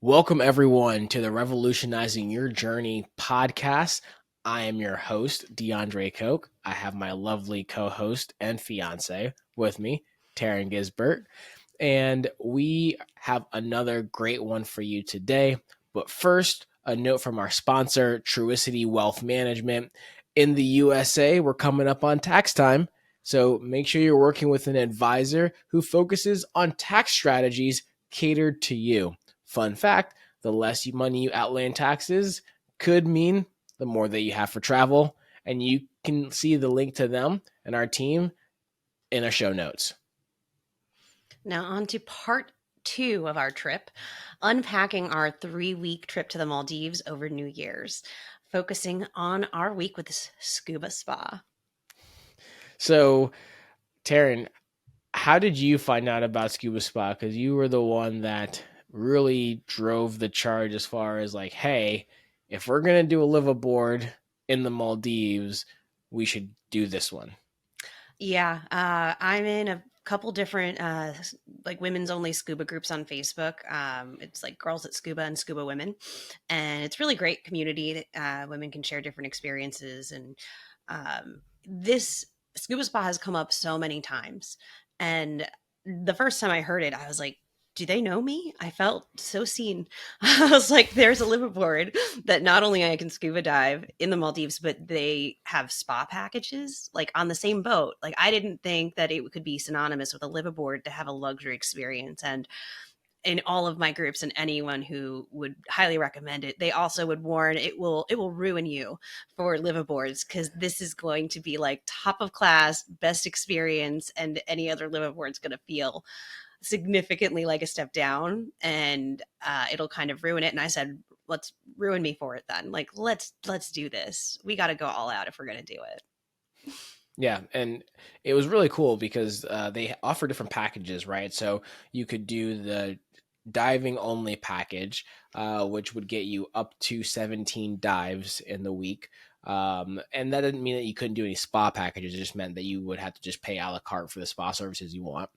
Welcome, everyone, to the Revolutionizing Your Journey podcast. I am your host, DeAndre Koch. I have my lovely co-host and fiance with me, Taryn Gisbert, and we have another great one for you today. But first, a note from our sponsor, Truicity Wealth Management. In the USA, we're coming up on tax time, so make sure you're working with an advisor who focuses on tax strategies catered to you. Fun fact, the less money you outlay in taxes could mean the more that you have for travel. And you can see the link to them and our team in our show notes. Now on to part 2 of our trip, unpacking our 3-week trip to the Maldives over New Year's, focusing on our week with ScubaSpa. So, Taryn, how did you find out about ScubaSpa? Because you were the one that really drove the charge as far as like, hey, if we're going to do a live aboard in the Maldives, we should do this one. Yeah, I'm in a couple different like women's only scuba groups on Facebook. It's like Girls at Scuba and Scuba Women, and it's really great community. Women can share different experiences, and this ScubaSpa has come up so many times. And the first time I heard it, I was like, do they know me? I felt so seen. I was like, there's a liveaboard that not only I can scuba dive in the Maldives, but they have spa packages like on the same boat. Like I didn't think that it could be synonymous with a liveaboard to have a luxury experience. And in all of my groups and anyone who would highly recommend it, they also would warn it will ruin you for liveaboards, because this is going to be like top of class, best experience, and any other liveaboard's going to feel significantly like a step down, and it'll kind of ruin it. And I said, let's ruin me for it then. Like, let's do this. We got to go all out if we're going to do it. Yeah, and it was really cool because they offer different packages, right? So you could do the diving only package, which would get you up to 17 dives in the week. And that didn't mean that you couldn't do any spa packages. It just meant that you would have to just pay a la carte for the spa services you want.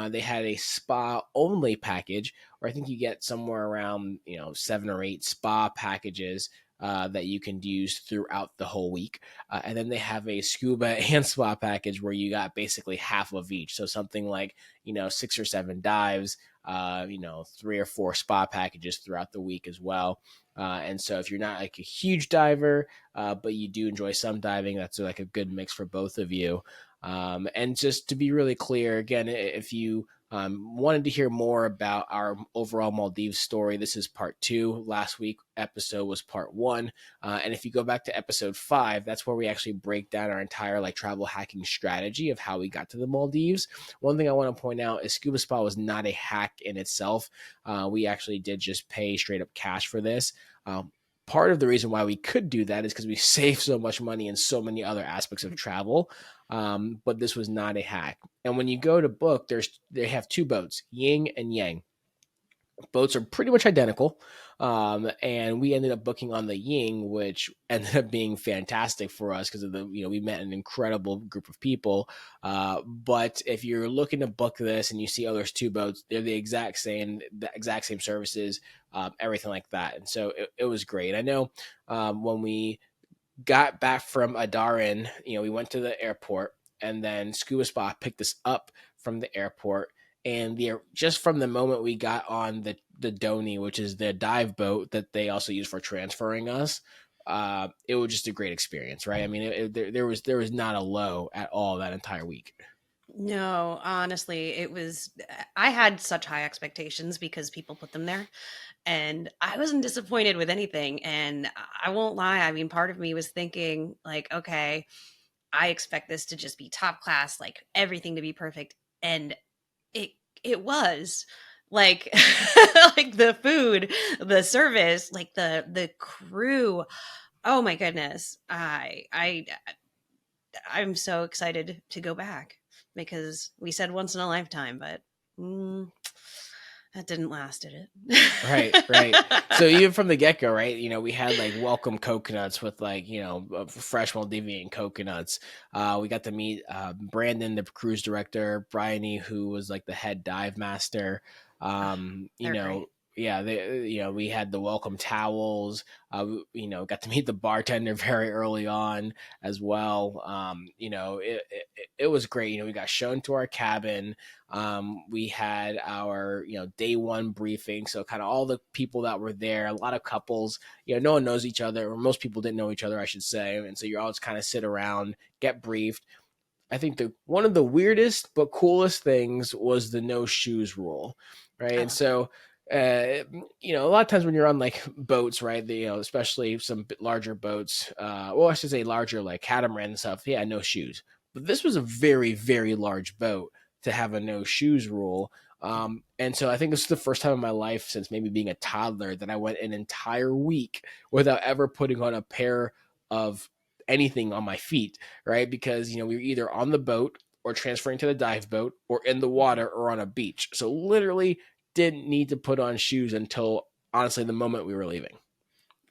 They had a spa only package, where I think you get somewhere around 7 or 8 spa packages that you can use throughout the whole week. And then they have a scuba and spa package where you got basically half of each. So something like 6 or 7 dives, 3 or 4 spa packages throughout the week as well. And so if you're not like a huge diver, but you do enjoy some diving, that's like a good mix for both of you. And just to be really clear, again, if you wanted to hear more about our overall Maldives story, this is part 2. Last week episode was part 1. And if you go back to episode 5, that's where we actually break down our entire like travel hacking strategy of how we got to the Maldives. One thing I want to point out is ScubaSpa was not a hack in itself. We actually did just pay straight up cash for this. Part of the reason why we could do that is because we save so much money in so many other aspects of travel. But this was not a hack. And when you go to book, they have 2 boats, Yin and Yang. Boats are pretty much identical. And we ended up booking on the Ying, which ended up being fantastic for us because of we met an incredible group of people. But if you're looking to book this and you see, there's 2 boats, they're the exact same services, everything like that. And so it was great. I know when we got back from Adaaran, we went to the airport, and then ScubaSpa picked us up from the airport. And just from the moment we got on the Doni, which is the dive boat that they also use for transferring us, it was just a great experience, right? I mean, there was not a low at all that entire week. No, honestly, I had such high expectations because people put them there, and I wasn't disappointed with anything. And I won't lie. I mean, part of me was thinking like, okay, I expect this to just be top class, like everything to be perfect. And it was like, like the food, the service, like the crew. Oh my goodness. I'm so excited to go back, because we said once in a lifetime, but that didn't last, did Right. it? So even from the get-go, right, we had like welcome coconuts with like, fresh Maldivian coconuts. We got to meet Brandon, the cruise director, Bryony, who was like the head dive master. They're great. yeah, we had the welcome towels. Got to meet the bartender very early on as well. It was great. We got shown to our cabin. We had our, day one briefing. So kind of all the people that were there, a lot of couples, no one knows each other, or most people didn't know each other, I should say. And so you're all just kind of sit around, get briefed. I think one of the weirdest but coolest things was the no shoes rule, right? I And love that. so, a lot of times when you're on like boats, right? Especially some larger boats, well, I should say larger like catamaran and stuff. Yeah, no shoes. But this was a very, very large boat to have a no shoes rule. And so I think this is the first time in my life since maybe being a toddler that I went an entire week without ever putting on a pair of anything on my feet, right? Because, we were either on the boat or transferring to the dive boat or in the Mhm. water or on a beach. So literally didn't need to put on shoes until honestly the moment we were leaving.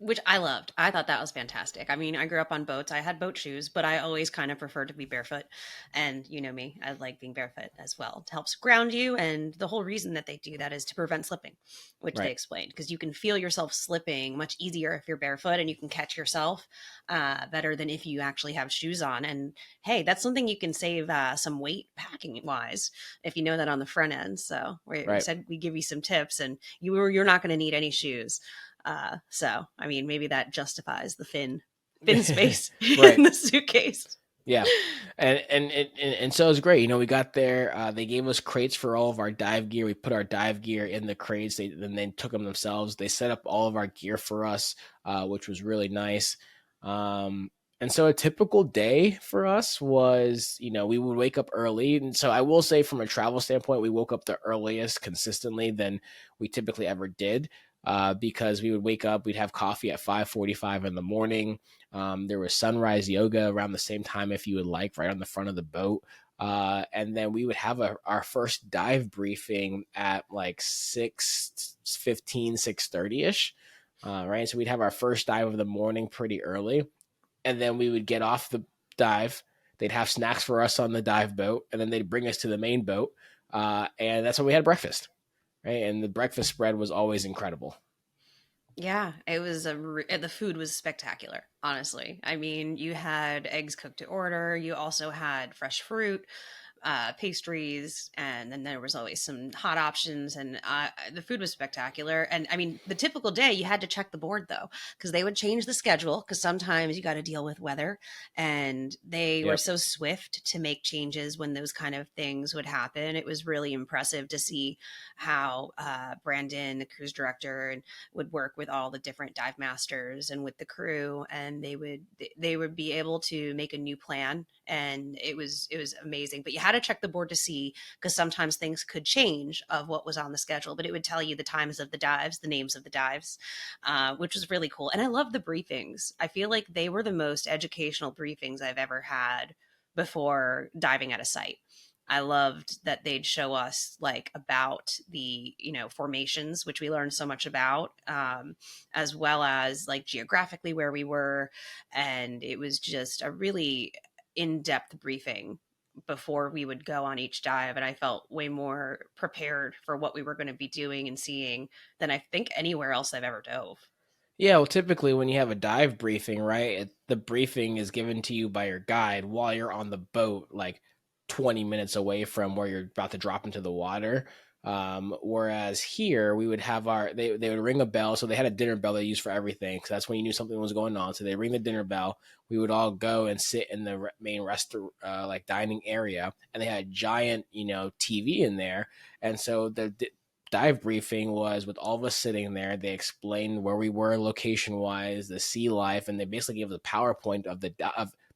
Which I loved. I thought that was fantastic. I mean, I grew up on boats. I had boat shoes, but I always kind of preferred to be barefoot. And you know me, I like being barefoot as well. It helps ground you. And the whole reason that they do that is to prevent slipping, which they Right. explained, because you can feel yourself slipping much easier if you're barefoot and you can catch yourself better than if you actually have shoes on. And hey, that's something you can save some weight packing wise if you know that on the front end. So we Right. said we give you some tips, and you're not going to need any shoes. So I mean, maybe that justifies the fin space Right. in the suitcase. Yeah, and so it was great. We got there. They gave us crates for all of our dive gear. We put our dive gear in the crates. Then they took them themselves. They set up all of our gear for us, which was really nice. Um, and so a typical day for us was, we would wake up early. And so I will say, from a travel standpoint, we woke up the earliest consistently than we typically ever did. Because we would wake up, we'd have coffee at 5:45 in the morning. There was sunrise yoga around the same time, if you would like, right on the front of the boat. And then we would have our first dive briefing at like 6:15, 6:30 ish. Right. So we'd have our first dive of the morning pretty early. And then we would get off the dive. They'd have snacks for us on the dive boat. And then they'd bring us to the main boat. And that's when we had breakfast. Right. And the breakfast spread was always incredible. Yeah, it was the food was spectacular, honestly. I mean, you had eggs cooked to order, you also had fresh fruit, pastries, and then there was always some hot options. And the food was spectacular. And I mean, the typical day you had to check the board though, because they would change the schedule. Because sometimes you got to deal with weather, and they were Yep. so swift to make changes when those kind of things would happen. It was really impressive to see how Brandon, the cruise director, and would work with all the different dive masters and with the crew, and they would be able to make a new plan, and it was amazing. But you had to check the board to see, because sometimes things could change of what was on the schedule, but it would tell you the times of the dives, the names of the dives, which was really cool. And I love the briefings. I feel like they were the most educational briefings I've ever had before diving at a site. I loved that they'd show us like about the formations, which we learned so much about, as well as like geographically where we were, and it was just a really in-depth briefing before we would go on each dive, and I felt way more prepared for what we were going to be doing and seeing than I think anywhere else I've ever dove. Yeah, well, typically when you have a dive briefing, right, the briefing is given to you by your guide while you're on the boat, like 20 minutes away from where you're about to drop into the water. Whereas here we would have they would ring a bell. So they had a dinner bell they used for everything. So that's when you knew something was going on. So they ring the dinner bell. We would all go and sit in the main restaurant, like dining area, and they had a giant, TV in there. And so the dive briefing was with all of us sitting there. They explained where we were location wise, the sea life, and they basically gave us a PowerPoint of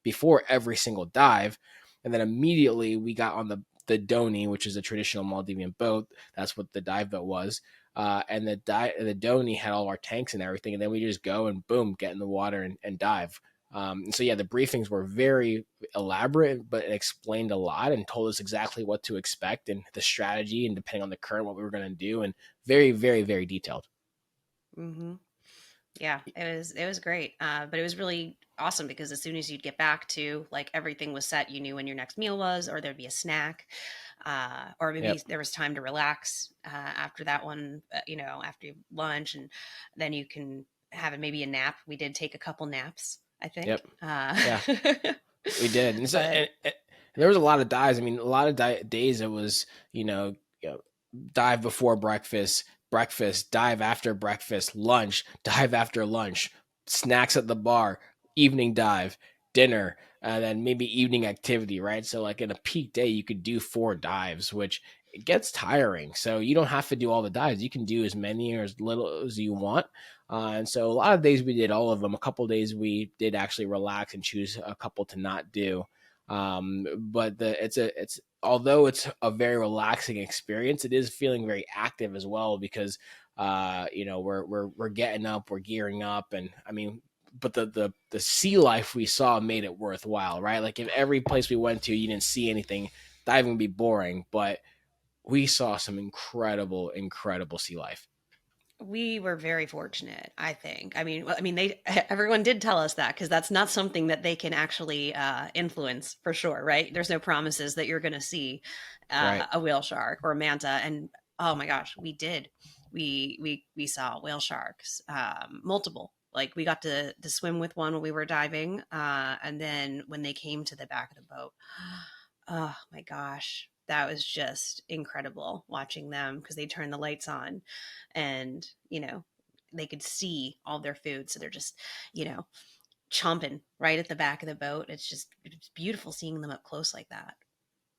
before every single dive. And then immediately we got on the Doni, which is a traditional Maldivian boat. That's what the dive boat was. And the Doni had all our tanks and everything. And then we just go and boom, get in the water and dive. And so yeah, the briefings were very elaborate, but it explained a lot and told us exactly what to expect and the strategy and depending on the current, what we were going to do, and very, very, very detailed. Mm-hmm. Yeah, it was great. But it was really awesome because as soon as you'd get back to like everything was set, you knew when your next meal was, or there'd be a snack, or maybe Yep. there was time to relax after that one, after lunch, and then you can have maybe a nap. We did take a couple naps, I think. Yep. Yeah, we did. And so, But and there was a lot of dives. I mean, a lot of days it was, you know, dive before breakfast, breakfast, dive after breakfast, lunch, dive after lunch, snacks at the bar, evening dive, dinner, and then maybe evening activity, right? So, like in a peak day, you could do 4 dives, which it gets tiring. So, you don't have to do all the dives. You can do as many or as little as you want. And so, a lot of days we did all of them. A couple days we did actually relax and choose a couple to not do. But it's although it's a very relaxing experience, it is feeling very active as well because we're getting up, we're gearing up, and I mean, but the sea life we saw made it worthwhile, right? Like if every place we went to you didn't see anything, diving would be boring, but we saw some incredible sea life. we were very fortunate, I think. I mean, they everyone did tell us that because that's not something that they can actually influence for sure, right? There's no promises that you're going to see Right. a whale shark or a manta, and oh my gosh, we did. We saw whale sharks, multiple. Like we got to swim with one when we were diving, and then when they came to the back of the boat, oh my gosh, that was just incredible watching them because they turned the lights on and, they could see all their food. So they're just, you know, chomping right at the back of the boat. It's beautiful seeing them up close like that.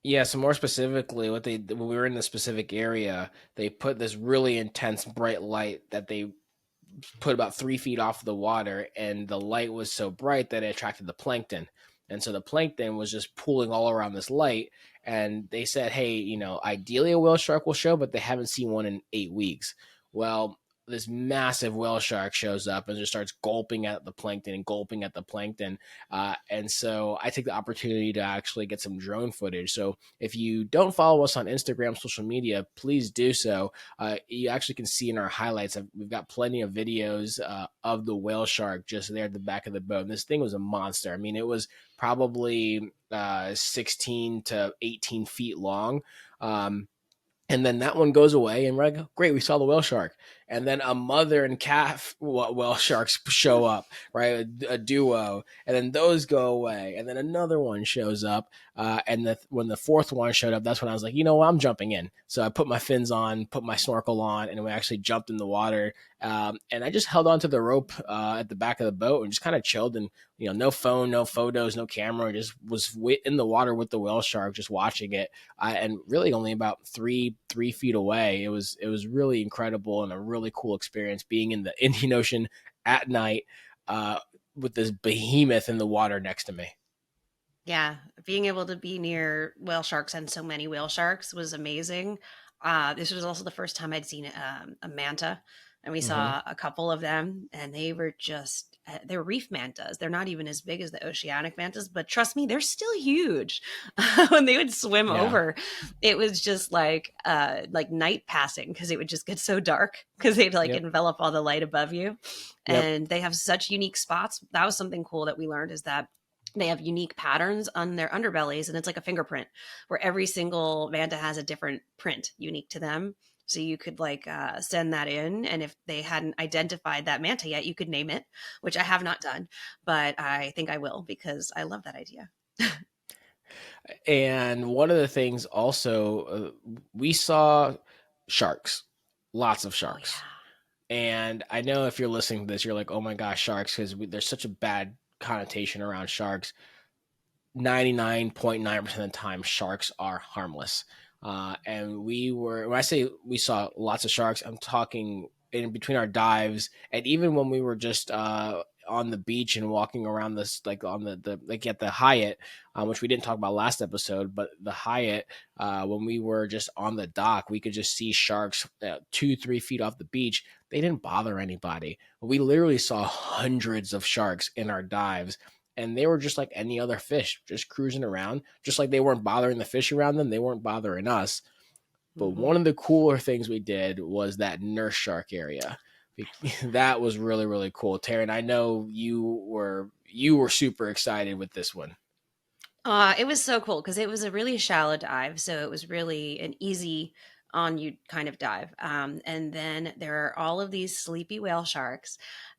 Yeah, so more specifically, when we were in the specific area, they put this really intense bright light that they put about 3 feet off the water, and the light was so bright that it attracted the plankton. And so the plankton was just pooling all around this light. And they said, hey, ideally a whale shark will show, but they haven't seen one in 8 weeks. Well, this massive whale shark shows up and just starts gulping at the plankton and gulping at the plankton. And so I take the opportunity to actually get some drone footage. So if you don't follow us on Instagram, social media, please do so. You actually can see in our highlights, we've got plenty of videos of the whale shark just there at the back of the boat. And this thing was a monster. I mean, it was probably 16 to 18 feet long. And then that one goes away, and we're like, great, we saw the whale shark. And then a mother and calf whale sharks show up, right? A duo. And then those go away. And then another one shows up. And when the fourth one showed up, that's when I was like, you know what, I'm jumping in. So I put my fins on, put my snorkel on, and we actually jumped in the water. And I just held onto the rope at the back of the boat and just kind of chilled. And, no phone, no photos, no camera, just was in the water with the whale shark, just watching it. And really only about 3 feet away. It was really incredible and a really cool experience being in the Indian Ocean at night uh, with this behemoth in the water next to me. Yeah, being able to be near whale sharks and so many whale sharks was amazing. This was also the first time I'd seen a manta, and we Hmm. saw a couple of them, and they were just they're reef mantas. They're not even as big as the oceanic mantas, but trust me, they're still huge. When they would swim Yeah. over, it was just like night passing because it would just get so dark because they'd like Yep. envelop all the light above you, Yep. and they have such unique spots. That was something cool that we learned is that they have unique patterns on their underbellies, and it's like a fingerprint where every single manta has a different print unique to them. So you could send that in, and if they hadn't identified that manta yet, you could name it, which I have not done, but I think I will because I love that idea. And one of the things also, we saw sharks, lots of Oh sharks. yeah. And I know if you're listening to this, you're like, oh my gosh, sharks, because there's such a bad connotation around sharks. 99.9% of the time, sharks are harmless. And when I say we saw lots of sharks, I'm talking in between our dives. And even when we were just on the beach and walking around this, like on the like at the Hyatt, which we didn't talk about last episode, but the Hyatt, when we were just on the dock, we could just see sharks 2, 3 feet off the beach. They didn't bother anybody. We literally saw hundreds of sharks in our dives, and they were just like any other fish, just cruising around, just like they weren't bothering the fish around them, they weren't bothering us. But Hmm. one of the cooler things we did was that nurse shark area. That was really, really cool. Taryn, I know you were super excited with this one. It was so cool because it was a really shallow dive, so it was really an easy on you kind of dive. And then there are all of these sleepy whale sharks,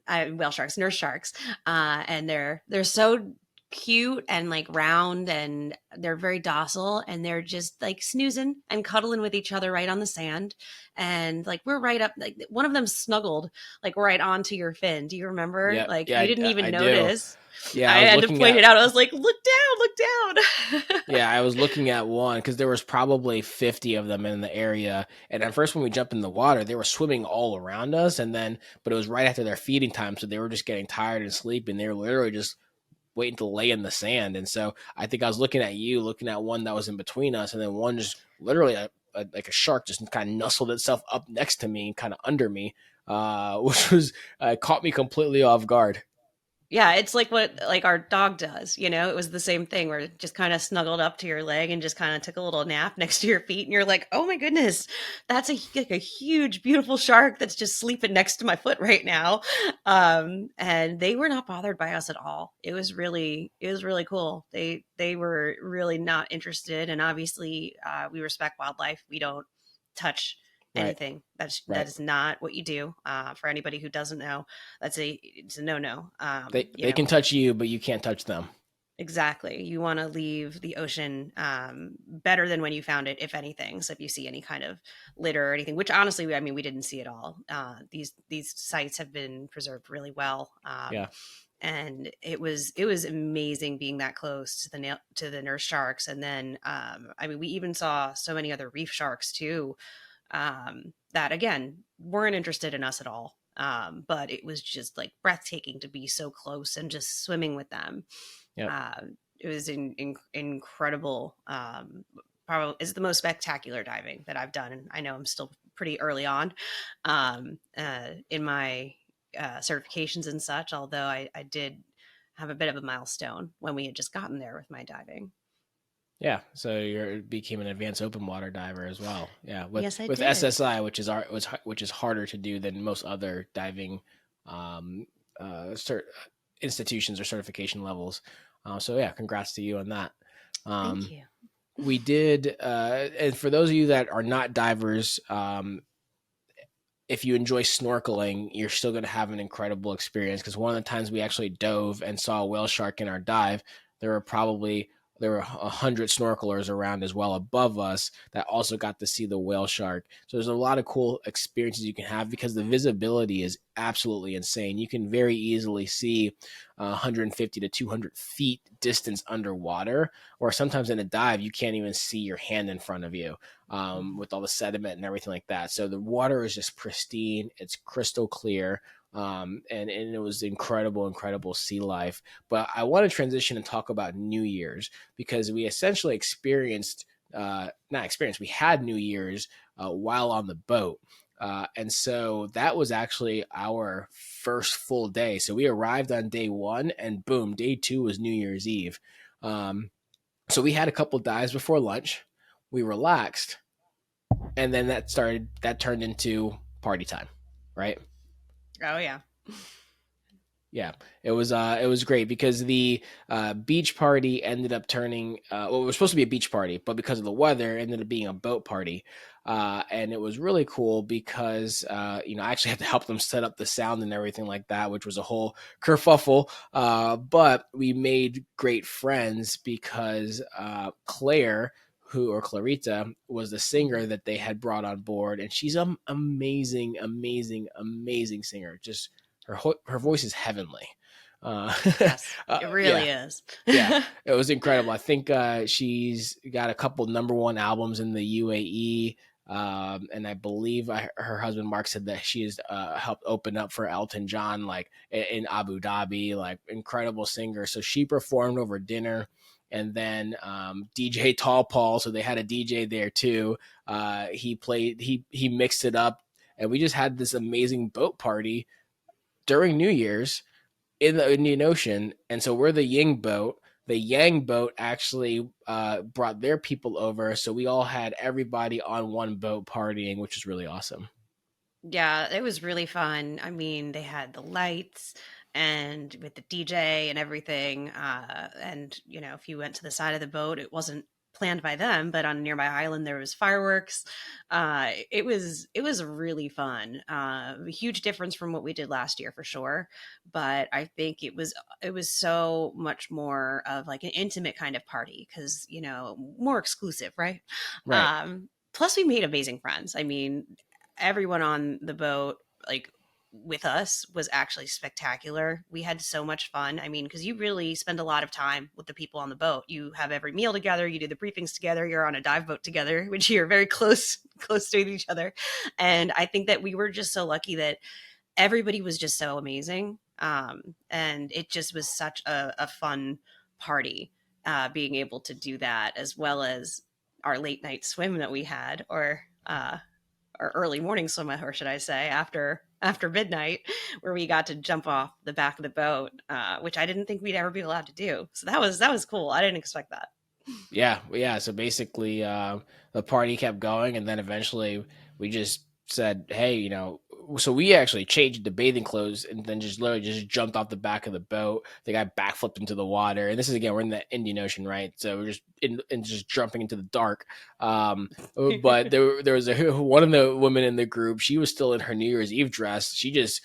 nurse sharks, and they're so cute and like round, and they're very docile, and they're just like snoozing and cuddling with each other right on the sand, and like we're right up. Like one of them snuggled like right onto your fin. Do you remember? Yeah, Like yeah, you didn't I even do. notice. Yeah, I I was had to looking point at it out. I was like, look down. Yeah, I was looking at one because there was probably 50 of them in the area. And at first, when we jumped in the water, they were swimming all around us. But it was right after their feeding time, so they were just getting tired and sleeping. They were literally just waiting to lay in the sand. And so I think I was looking at you, looking at one that was in between us, and then one just literally like a shark just kind of nestled itself up next to me and kind of under me, which was caught me completely off guard. Yeah, it's like what like our dog does, you know? It was the same thing where it just kind of snuggled up to your leg and just kind of took a little nap next to your feet, and you're like, "Oh my goodness, that's a huge beautiful shark that's just sleeping next to my foot right now." And they were not bothered by us at all. It was really cool. They were really not interested, and obviously we respect wildlife. We don't touch Right, anything. That right. is not what you do. For anybody who doesn't know, it's a no. They can touch you, but you can't touch them. Exactly. You want to leave the ocean better than when you found it, if anything. So if you see any kind of litter or anything, which honestly, I mean, we didn't see it all. These sites have been preserved really well, Yeah, and it was amazing being that close to the nurse sharks. And then I mean, we even saw so many other reef sharks too, that again weren't interested in us at all. But it was just like breathtaking to be so close and just swimming with them. yep. uh, it was incredible. Probably is the most spectacular diving that I've done, and I know I'm still pretty early on in my certifications and such. Although I did have a bit of a milestone when we had just gotten there with my diving. Yeah, so you became an advanced open water diver as well. Yeah, with Yes, I with did. SSI, which is harder to do than most other diving um, cert institutions or certification levels. So yeah, congrats to you on that. Thank Um, you. we did, and for those of you that are not divers, if you enjoy snorkeling, you're still going to have an incredible experience because one of the times we actually dove and saw a whale shark in our dive, there were probably there were 100 snorkelers around as well above us that also got to see the whale shark. So there's a lot of cool experiences you can have because the visibility is absolutely insane. You can very easily see 150 to 200 feet distance underwater, or sometimes in a dive you can't even see your hand in front of you with all the sediment and everything like that. So the water is just pristine. It's crystal clear. And it was incredible, incredible sea life. But I want to transition and talk about New Year's because we essentially not experienced, we had New Year's while on the boat. And so that was actually our first full day. So we arrived on day one, and boom, day two was New Year's Eve. Um, so we had a couple dives before lunch. We relaxed, and then that turned into party time, right? Oh yeah. Yeah, it was great because the beach party ended up turning well, it was supposed to be a beach party, but because of the weather, it ended up being a boat party, and it was really cool because I actually had to help them set up the sound and everything like that, which was a whole kerfuffle. But we made great friends because Claire, who or Clarita was the singer that they had brought on board, and she's an amazing, amazing, amazing singer. Just her voice is heavenly. Uh, Yes, it yeah, really is. yeah, it was incredible. I think she's got a couple number one albums in the UAE. And I believe her husband Mark said that she has helped open up for Elton John, like in Abu Dhabi, like incredible singer. So she performed over dinner, and then DJ Tall Paul. So they had a DJ there too. He mixed it up, and we just had this amazing boat party during New Year's in the Indian Ocean. And so we're the Ying boat. The Yang boat actually brought their people over. So we all had everybody on one boat partying, which is really awesome. Yeah, it was really fun. I mean, they had the lights and with the DJ and everything. And you know, if you went to the side of the boat, it wasn't planned by them, but on a nearby island there was fireworks. It was really fun. A huge difference from what we did last year for sure. But I think it was so much more of like an intimate kind of party because you know more exclusive, right? Right. Plus we made amazing friends. I mean, everyone on the boat, like with us, was actually spectacular. We had so much fun. I mean, because you really spend a lot of time with the people on the boat. You have every meal together. You do the briefings together. You're on a dive boat together, which you're very close, close to each other. And I think that we were just so lucky that everybody was just so amazing. And it just was such a fun party, being able to do that as well as our late night swim that we had, or early morning swim, or should I say, after midnight, where we got to jump off the back of the boat, which I didn't think we'd ever be allowed to do. So that was cool. I didn't expect that. Yeah, yeah. So basically, the party kept going, and then eventually we just said, "Hey, you know." So we actually changed the bathing clothes, and then just literally just jumped off the back of the boat. The guy backflipped into the water, and this is again we're in the Indian Ocean, right? So we're just in just jumping into the dark. But there was one of the women in the group. She was still in her New Year's Eve dress. She just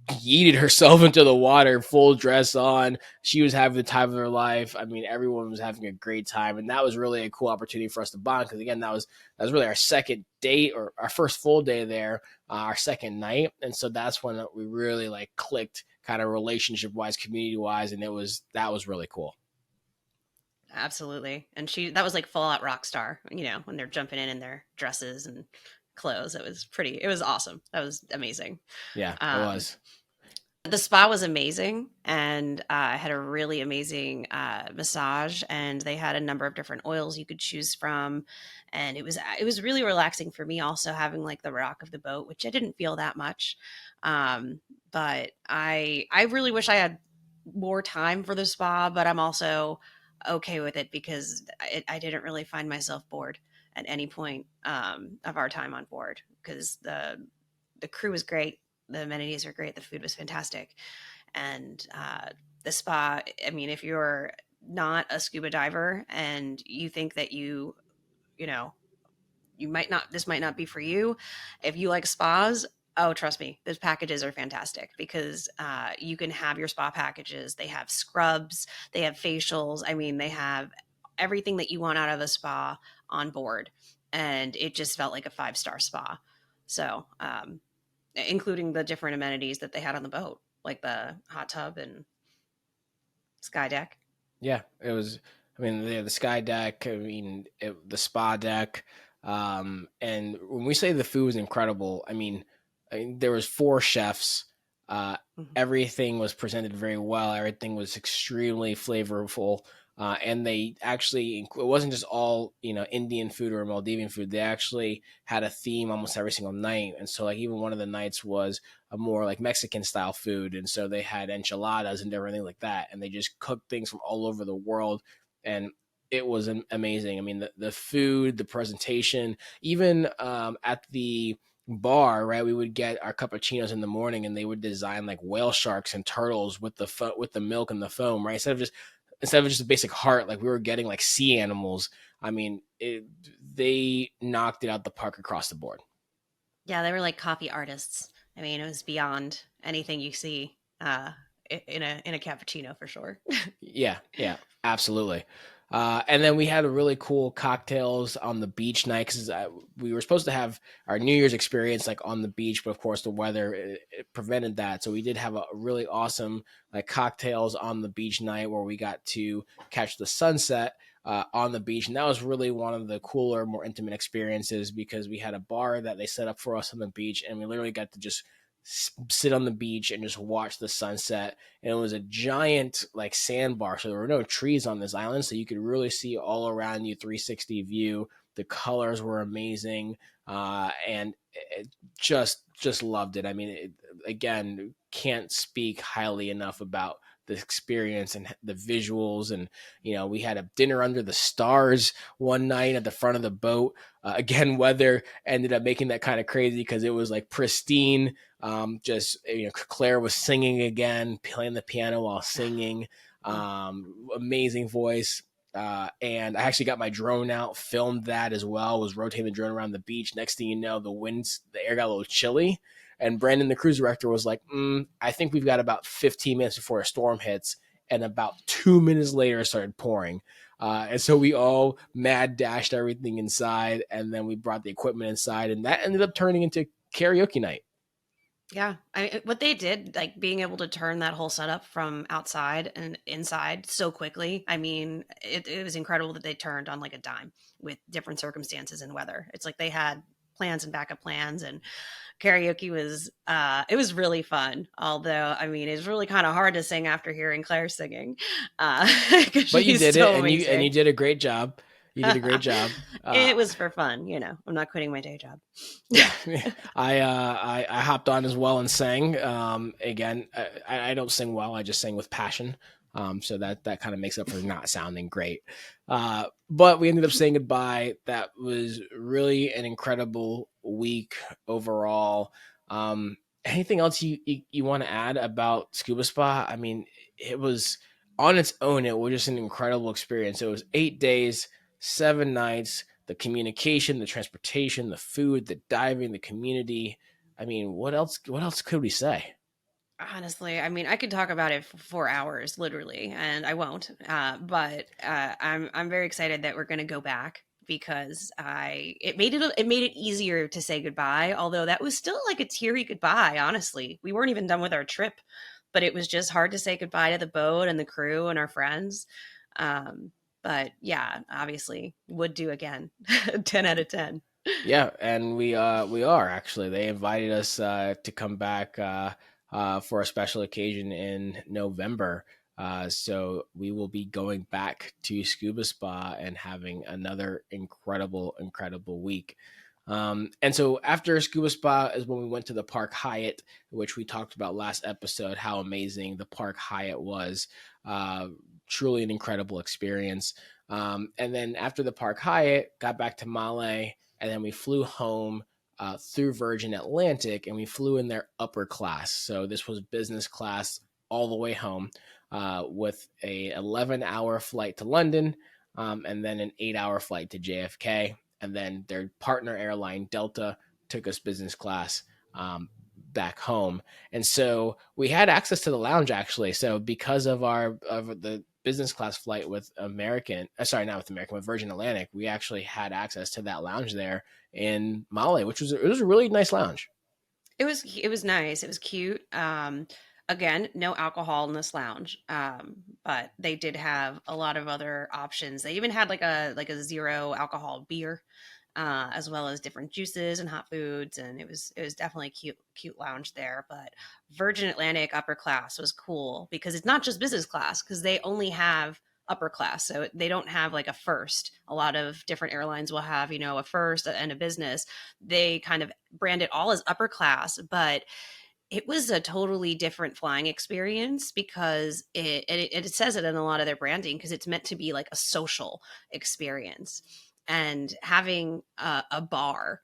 yeeted herself into the water, full dress on. She was having the time of her life. I mean, everyone was having a great time, and that was really a cool opportunity for us to bond. Because again, that was really our second date or our first full day there, our second night, and so that's when we really like clicked, kind of relationship wise, community wise, and that was really cool. Absolutely. And that was like full out rock star, you know, when they're jumping in their dresses and clothes. It was awesome. That was amazing. Yeah, it Um, was. the spa was amazing, and I had a really amazing massage, and they had a number of different oils you could choose from, and it was really relaxing for me. Also having like the rock of the boat, which I didn't feel that much, but I really wish I had more time for the spa, but I'm also okay with it because I didn't really find myself bored at any point of our time on board because the crew was great, the amenities are great, the food was fantastic, and the spa. I mean, if you're not a scuba diver and you think that you know, you might not, this might not be for you. If you like spas, oh, trust me, those packages are fantastic because you can have your spa packages. They have scrubs, they have facials. I mean, they have everything that you want out of a spa on board, and it just felt like a five-star spa. So, including the different amenities that they had on the boat, like the hot tub and sky deck. Yeah, it was. I mean, the sky deck. I mean, the spa deck. And when we say the food was incredible, I mean there was four chefs. Uh, Mhm. Everything was presented very well. Everything was extremely flavorful. And they actually, it wasn't just all, you know, Indian food or Maldivian food. They actually had a theme almost every single night. And so, like, even one of the nights was a more like Mexican style food. And so they had enchiladas and everything like that. And they just cooked things from all over the world. And it was amazing. I mean, the food, the presentation, even at the bar, right? We would get our cappuccinos in the morning, and they would design like whale sharks and turtles with with the milk and the foam, right? Instead of just a basic heart, like we were getting like sea animals. I mean, they knocked it out the park across the board. Yeah, they were like coffee artists. I mean, it was beyond anything you see in a cappuccino for sure. Yeah, yeah, absolutely. And then we had a really cool cocktails on the beach night because we were supposed to have our New Year's experience like on the beach, but of course the weather it prevented that. So we did have a really awesome like cocktails on the beach night where we got to catch the sunset on the beach, and that was really one of the cooler, more intimate experiences because we had a bar that they set up for us on the beach, and we literally got to just sit on the beach and just watch the sunset. And it was a giant like sandbar, so there were no trees on this island, so you could really see all around you, 360 view. The colors were amazing, and just loved it. I mean, again, can't speak highly enough about the experience and the visuals. And, we had a dinner under the stars one night at the front of the boat. Again, weather ended up making that kind of crazy because it was like pristine. Just, Claire was singing again, playing the piano while singing. Oh, Amazing voice. And I actually got my drone out, filmed that as well, was rotating the drone around the beach. Next thing you know, the air got a little chilly. And Brandon, the cruise director, was like, I think we've got about 15 minutes before a storm hits. And about 2 minutes later, it started pouring. And so we all mad dashed everything inside. And then we brought the equipment inside. And that ended up turning into karaoke night. yeah. What they did, like being able to turn that whole setup from outside and inside so quickly. I mean, it was incredible that they turned on like a dime with different circumstances and weather. It's like they had plans and backup plans, and karaoke was it was really fun. Although, I mean, it's really kind of hard to sing after hearing Claire singing, because But you she's did it, so and you amazing. did a great job. You did a great job. It was for fun, you know. I'm not quitting my day job. Yeah, I hopped on as well and sang. Again, I don't sing well. I just sing with passion. So that kind of makes up for not sounding great. But we ended up saying goodbye. That was really an incredible week overall. Anything else you want to add about Scuba Spa? I mean, it was on its own. It was just an incredible experience. It was 8 days, 7 nights. The communication, the transportation, the food, the diving, the community. I mean, what else? What else could we say? Honestly, I mean, I could talk about it for 4 hours, literally, and I won't. But I'm very excited that we're going to go back because I it made it easier to say goodbye. Although that was still like a teary goodbye. Honestly, we weren't even done with our trip, but it was just hard to say goodbye to the boat and the crew and our friends. Um, but yeah, obviously, would do again. 10 out of 10. Yeah, and we are actually. They invited us to come back for a special occasion in November. So we will be going back to Scuba Spa and having another incredible week. And so after Scuba Spa is when we went to the Park Hyatt, which we talked about last episode, how amazing the Park Hyatt was. Uh, Truly an incredible experience. And then after the Park Hyatt, got back to Male, and then we flew home through Virgin Atlantic, and we flew in their upper class. So this was business class all the way home, with a 11-hour flight to London, and then an 8-hour flight to JFK, and then their partner airline Delta took us business class back home. And so we had access to the lounge actually. So because of the business class flight with not with American, with Virgin Atlantic, we actually had access to that lounge there in Male, which was it was a really nice lounge. It was nice. It was cute. Again, no alcohol in this lounge, but they did have a lot of other options. They even had like a zero alcohol beer, as well as different juices and hot foods, and it was definitely a cute lounge there. But Virgin Atlantic upper class was cool because it's not just business class because they only have upper class, so they don't have like a first. A lot of different airlines will have, a first and a business. They kind of brand it all as upper class, but it was a totally different flying experience because it says it in a lot of their branding because it's meant to be like a social experience. And having a bar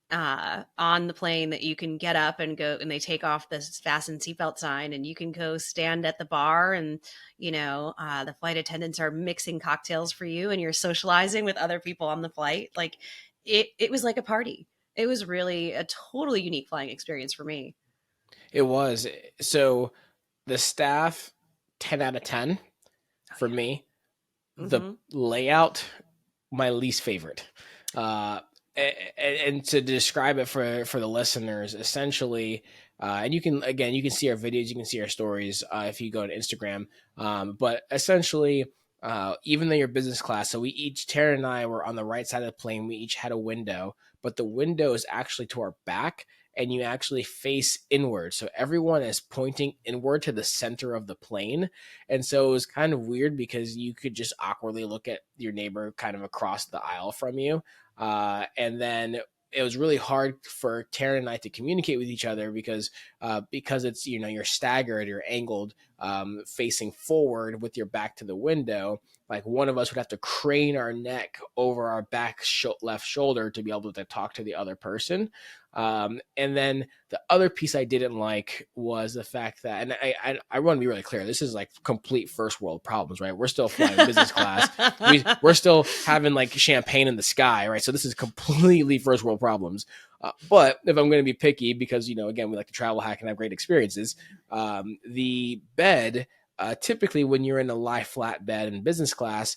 on the plane that you can get up and go, and they take off this fasten seatbelt sign, and you can go stand at the bar, and the flight attendants are mixing cocktails for you, and you're socializing with other people on the flight. Like it was like a party. It was really a totally unique flying experience for me. It was. So the staff, 10 out of 10 Oh for me. yeah. The layout, my least favorite. Uh, and to describe it for the listeners, essentially, and you can see our videos, you can see our stories if you go to Instagram. But essentially, even though you're business class, so Taryn and I were on the right side of the plane. We each had a window, but the window is actually to our back, and you actually face inward. So everyone is pointing inward to the center of the plane. And so it was kind of weird because you could just awkwardly look at your neighbor kind of across the aisle from you. And then it was really hard for Taryn and I to communicate with each other because it's, you're staggered, you're angled, facing forward with your back to the window. Like one of us would have to crane our neck over our back left shoulder to be able to talk to the other person. And then the other piece I didn't like was the fact that, and I want to be really clear, this is like complete first world problems, right? We're still flying business class. We're still having like champagne in the sky, right? So this is completely first world problems. But if I'm going to be picky, because, again, we like to travel hack and have great experiences, the bed, typically when you're in a lie flat bed in business class,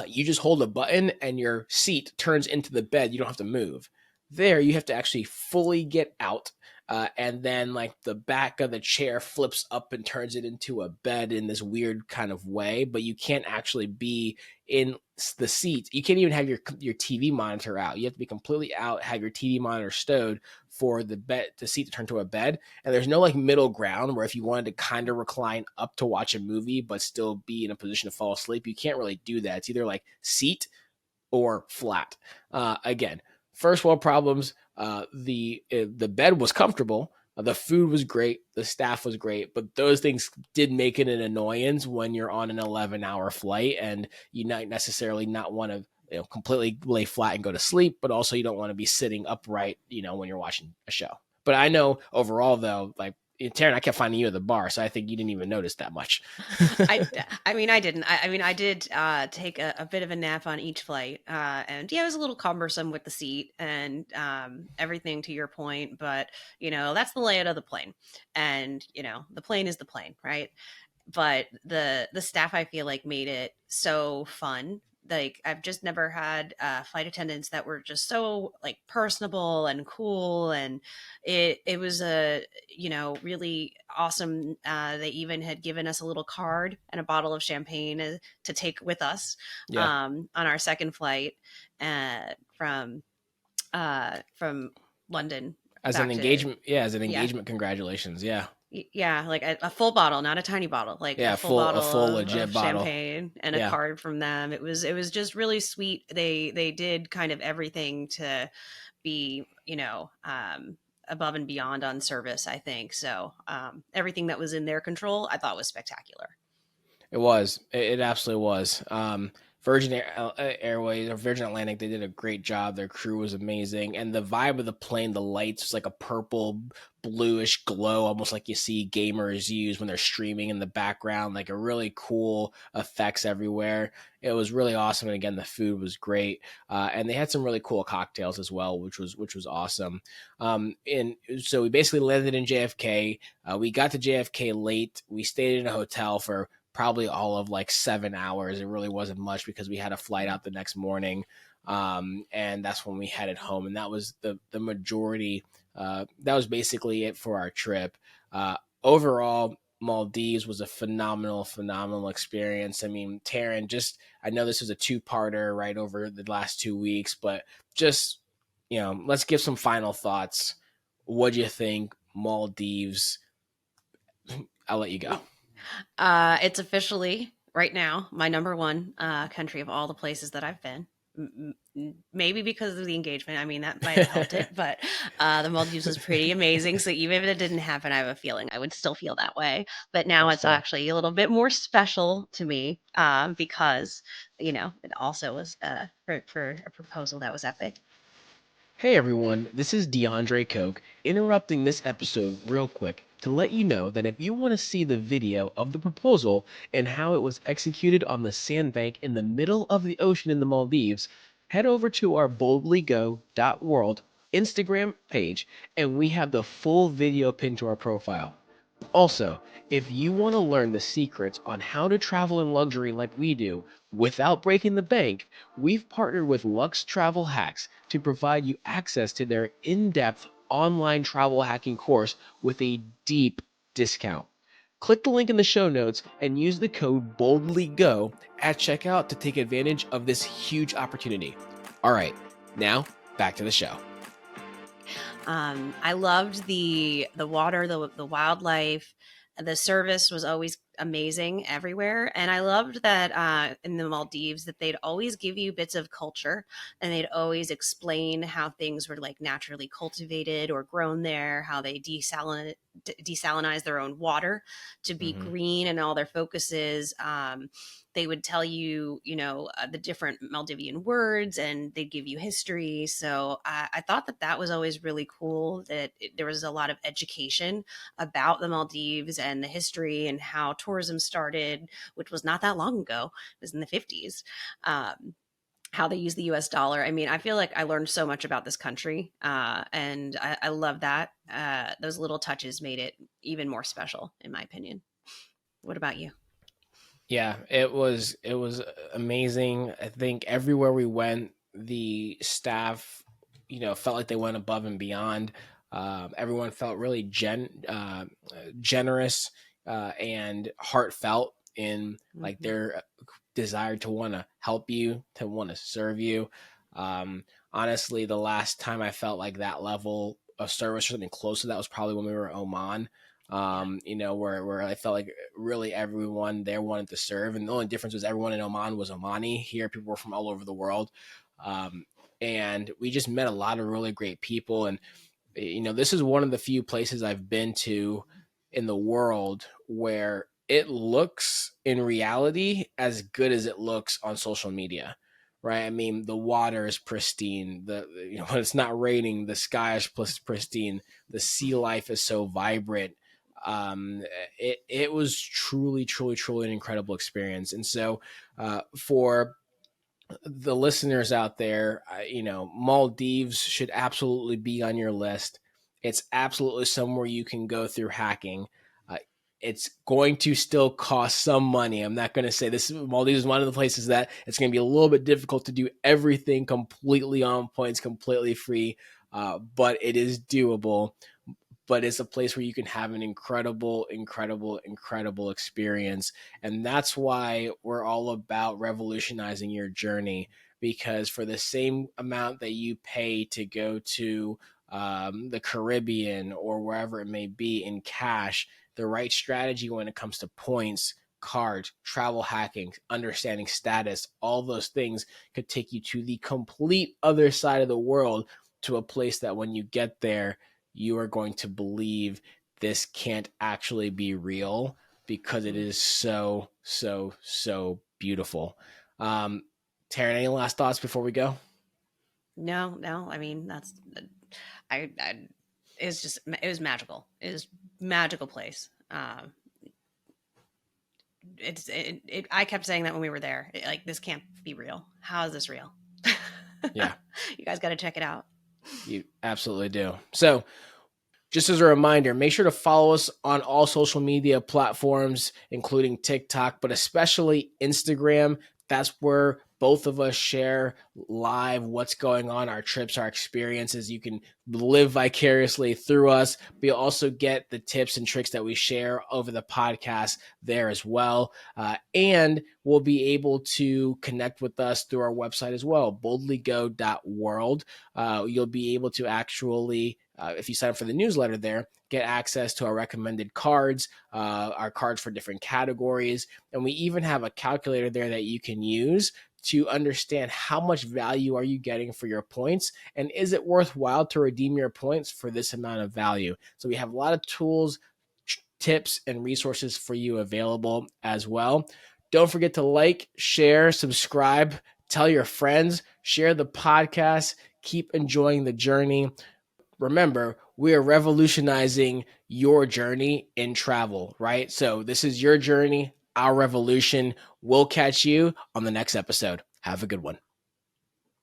you just hold a button and your seat turns into the bed. You don't have to move. There, you have to actually fully get out. And then like the back of the chair flips up and turns it into a bed in this weird kind of way, but you can't actually be in the seat. You can't even have your TV monitor out. You have to be completely out, have your TV monitor stowed for the seat to turn to a bed. And there's no like middle ground where if you wanted to kind of recline up to watch a movie but still be in a position to fall asleep, you can't really do that. It's either like seat or flat. Again, first world problems. The bed was comfortable. The food was great. The staff was great, but those things did make it an annoyance when you're on an 11-hour flight and you not necessarily not want to completely lay flat and go to sleep, but also you don't want to be sitting upright, when you're watching a show. But I know overall though, like Taryn, I kept finding you at the bar, so I think you didn't even notice that much. I didn't. I did take a bit of a nap on each flight, and yeah, it was a little cumbersome with the seat and everything. To your point, but that's the layout of the plane, and the plane is the plane, right? But the staff, I feel like, made it so fun. Like I've just never had flight attendants that were just so like personable and cool, and it was a really awesome. They even had given us a little card and a bottle of champagne to take with us Yeah. on our second flight from London As an back to engagement, yeah, as an yeah. engagement, congratulations. Yeah. Yeah, like a full bottle, not a tiny bottle, like Yeah, a full a bottle full of legit bottle. champagne and a Yeah. card from them. It was just really sweet. They did kind of everything to be, above and beyond on service, I think. So, everything that was in their control, I thought was spectacular. It was. It absolutely was. Airways or Virgin Atlantic, they did a great job. Their crew was amazing, and the vibe of the plane, the lights, was like a purple, bluish glow, almost like you see gamers use when they're streaming in the background. Like a really cool effects everywhere. It was really awesome, and again, the food was great, and they had some really cool cocktails as well, which was awesome. And so we basically landed in JFK. We got to JFK late. We stayed in a hotel for probably all of like 7 hours. It really wasn't much because we had a flight out the next morning. And that's when we headed home. And that was the majority. That was basically it for our trip. Overall, Maldives was a phenomenal experience. I mean, Taryn, I know this was a two-parter right over the last 2 weeks, but just, let's give some final thoughts. What'd you think? Maldives. I'll let you go. It's officially right now my number one country of all the places that I've been. Maybe because of the engagement. I mean, that might have helped it, but the Maldives was pretty amazing. So even if it didn't happen, I have a feeling I would still feel that way. But now it's actually a little bit more special to me because, it also was for a proposal that was epic. Hey everyone, this is DeAndre Coke, interrupting this episode real quick to let you know that if you want to see the video of the proposal and how it was executed on the sandbank in the middle of the ocean in the Maldives, head over to our boldlygo.world Instagram page and we have the full video pinned to our profile. Also, if you want to learn the secrets on how to travel in luxury like we do without breaking the bank, we've partnered with Lux Travel Hacks to provide you access to their in-depth online travel hacking course with a deep discount. Click the link in the show notes and use the code BOLDLYGO At checkout to take advantage of this huge opportunity. All right, now back to the show. I loved the water, the wildlife. The service was always amazing everywhere. And I loved that in the Maldives that they'd always give you bits of culture, and they'd always explain how things were like naturally cultivated or grown there, how they desalinize their own water to be green, and all their focuses. They would tell you, the different Maldivian words, and they'd give you history. So I thought that was always really cool, that there was a lot of education about the Maldives and the history and how tourism started, which was not that long ago. It was in the 50s. How they use the US dollar. I mean, I feel like I learned so much about this country, and I love that. Those little touches made it even more special, in my opinion. What about you? Yeah, it was amazing. I think everywhere we went, the staff, felt like they went above and beyond. Everyone felt really generous and heartfelt in like their desire to want to help you, to want to serve you. Honestly, the last time I felt like that level of service or something close to that was probably when we were in Oman. Where I felt like really everyone there wanted to serve. And the only difference was everyone in Oman was Omani. Here, people were from all over the world. And we just met a lot of really great people. And, this is one of the few places I've been to in the world where it looks in reality as good as it looks on social media. Right. I mean, the water is pristine. When it's not raining, the sky is pristine. The sea life is so vibrant. It was truly an incredible experience. And so for the listeners out there, Maldives should absolutely be on your list. It's absolutely somewhere you can go through hacking. It's going to still cost some money. I'm not going to say this. Maldives is one of the places that it's going to be a little bit difficult to do everything completely on points, completely free, but it is doable. But it's a place where you can have an incredible experience. And that's why we're all about revolutionizing your journey, because for the same amount that you pay to go to the Caribbean or wherever it may be in cash, the right strategy when it comes to points, cards, travel hacking, understanding status, all those things could take you to the complete other side of the world, to a place that when you get there, you are going to believe this can't actually be real, because it is so beautiful. Taryn, any last thoughts before we go? No. I mean, it was magical. It was a magical place. I kept saying that when we were there, like, this can't be real. How is this real? Yeah. You guys got to check it out. You absolutely do. So just as a reminder, make sure to follow us on all social media platforms, including TikTok, but especially Instagram. That's where both of us share live what's going on, our trips, our experiences. You can live vicariously through us, but you'll also get the tips and tricks that we share over the podcast there as well. And we'll be able to connect with us through our website as well, boldlygo.world. You'll be able to actually, if you sign up for the newsletter there, get access to our recommended cards, our cards for different categories. And we even have a calculator there that you can use to understand how much value are you getting for your points, and is it worthwhile to redeem your points for this amount of value. So we have a lot of tools, tips, and resources for you available as well. Don't forget to like, share, subscribe, tell your friends, share the podcast, keep enjoying the journey. Remember, we are revolutionizing your journey in travel, right? So this is your journey, our revolution. We'll catch you on the next episode. Have a good one.